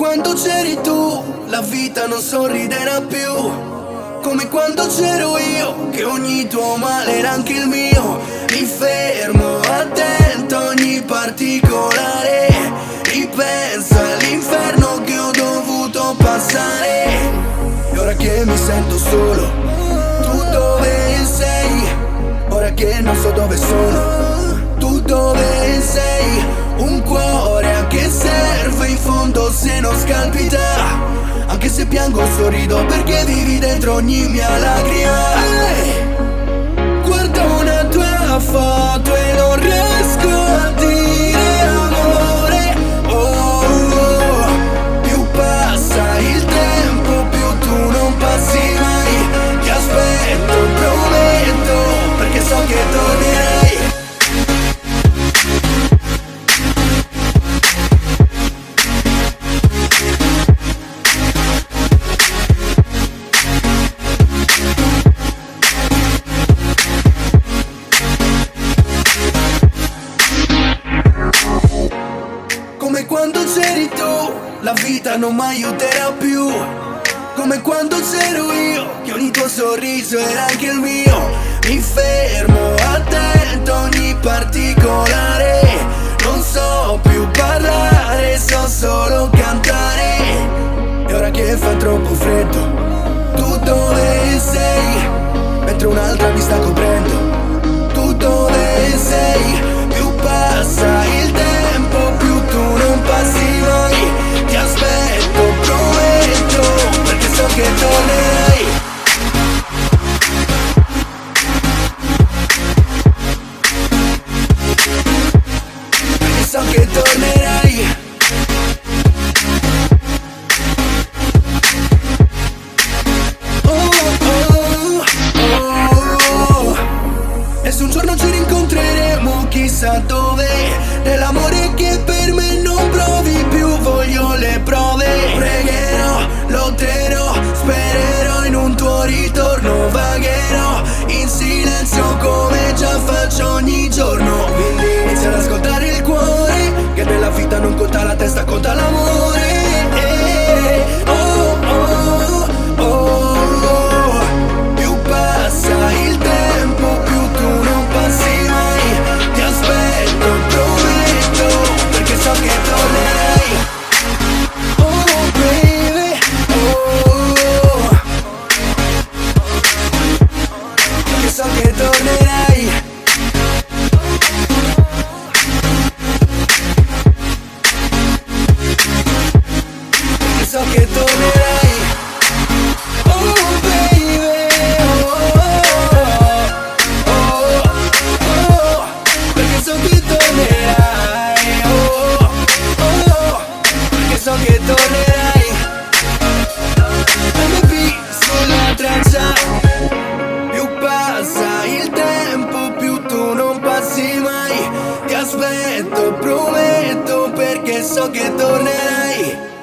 quando c'eri tu, la vita non sorriderà più. Come quando c'ero io, che ogni tuo male era anche il mio. Mi fermo attento a ogni particolare, ripenso all'inferno che ho dovuto passare. E ora che mi sento solo, tu dove sei? Ora che non so dove sono, tu dove sei? Un cuore a che serve in fondo se non scalpita? Anche se piango sorrido perché vivi dentro ogni mia lacrima. Guardo una tua foto e non riesco a dire amore. Oh, oh. Più passa il tempo più tu non passi mai. Ti aspetto, prometto, perché so che tornerai. Come quando c'eri tu, la vita non mi aiuterà più. Come quando c'ero io, che ogni tuo sorriso era anche il mio. Mi fermo attento a ogni particolare. Non so più parlare, so solo cantare. E ora che fa troppo freddo, tu dove sei? Mentre un'altra mi sta coprendo, tu dove sei? Più passa il tempo più tu non passi mai. Ti aspetto, prometto, perché so che tornerai. Perché so che tornerai. Oh, oh, oh. E se un giorno ci rincontreremo chissà dove, nell'amore che per me non provi più, voglio le prove. Pregherò, lotterò, spererò in un tuo ritorno. Vagherò in silenzio come già faccio ogni giorno. Quindi inizia ad ascoltare il cuore, che nella vita non conta la testa, conta l'amore. Oh, oh, oh. Più passa il tempo più tu non passi mai. Ti aspetto, prometto, perché so che tornerai. Oh baby, oh, perché so che tornerai. Perché so che tornerai. Oh baby, oh, oh, oh, perché so che tornerai. Oh, oh, perché so che tornerai. MB sulla traccia. Più passa il tempo più tu non passi mai. Ti aspetto, prometto, perché so che tornerai.